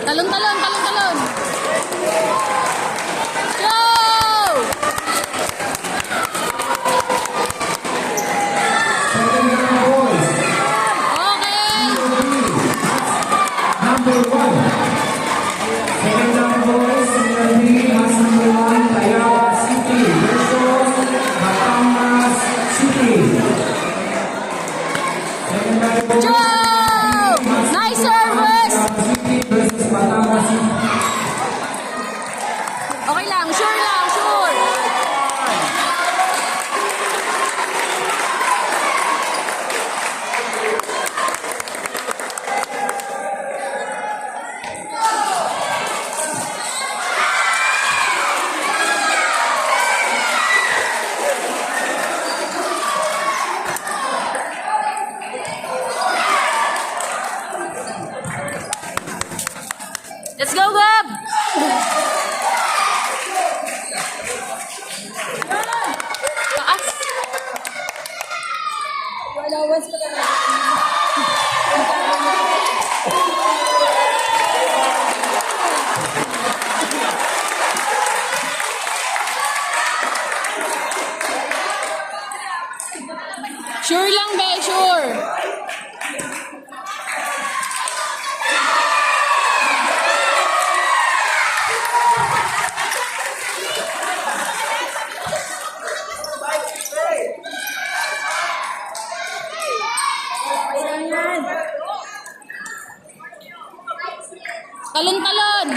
Talon, talon, talon, talon. Go! Okay. Number 1. Second round boys, number 3 has number 1, Tayaba City versus Batangas City. Second round boys, Joe! Nice service! City versus Batangas City. Okay lang, sure lang, sure. Let's go, Gab! Taas! Allowance pa talaga. Sure lang, be, sure. Ayan yan. Talon, talon.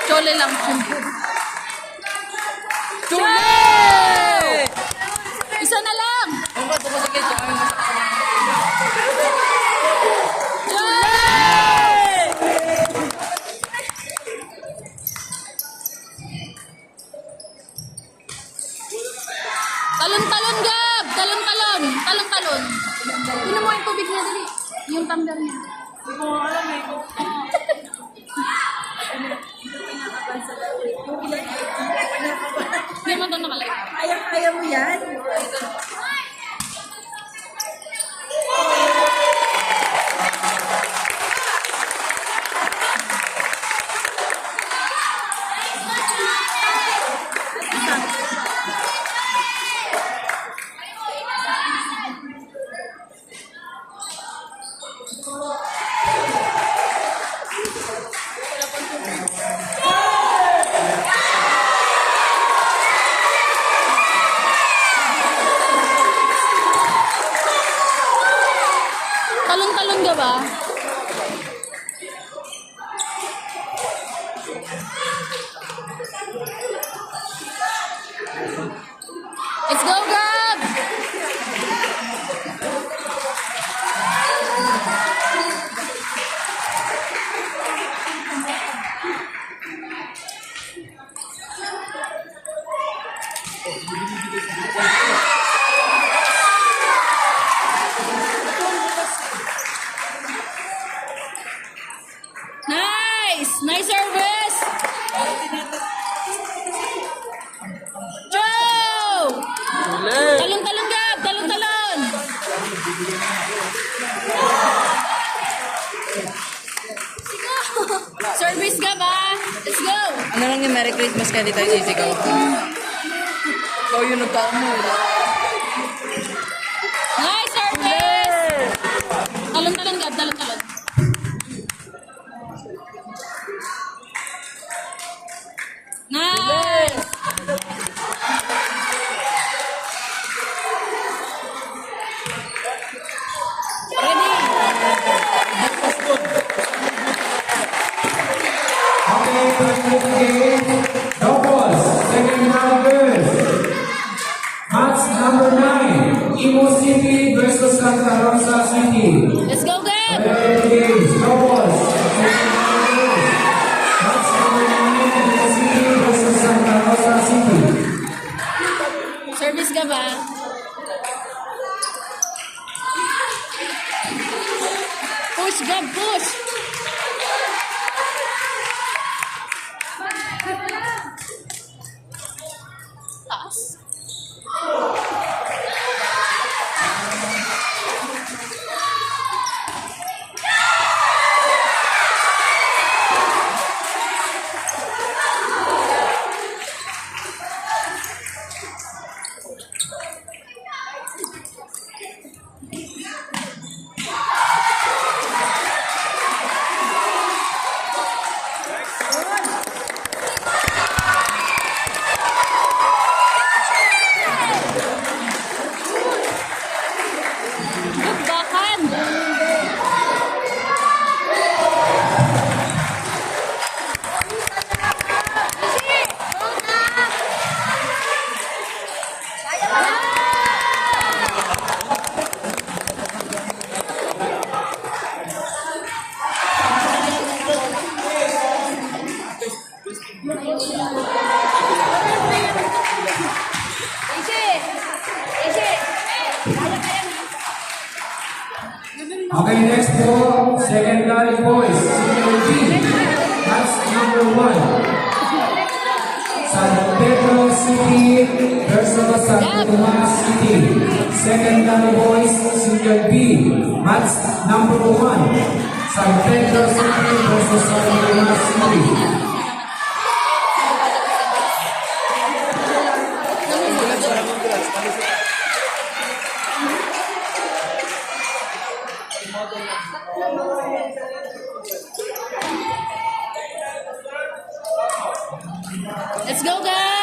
Chole lang. Chole! Isa na lang. Talon, talon, Gab! Talon, talon! Talon, talon! Pinan mo yung tubig niya, dali. Yung tumbler niya. Hindi ko alam eh. Pinakaban sa laway. Yung ilang pinakaban. Hindi mo ito nakalagay. Kaya mo yan? Talon, talon ka ba? Let's go, Gab! Nice! Nice service! Joe! Talon, talon, Gab! Talon, talon! Service, Gab, ah! Let's go! Ano lang yung Merry Christmas ka dito yung sisigaw? Ikaw yung nagkamo. Nice service! Talon, talon, Gab! Talon, talon! Nice! Ready? Okay, let's move again. Doubles, second round girls. Match number 9, Imo City versus Santa Rosa City. Let's go, Gab! Games, doubles, second round girls. Match number 9, Imo City versus Santa Rosa City. Service ka ba? Push, Gab, push. Taas. Gagbakan. Okay, next po, secondary boys, senior B. That's number 1. San Pedro City versus San Tomas City. Secondary boys, senior B. That's number 1. San Pedro City versus San Tomas City. Let's go, Gab.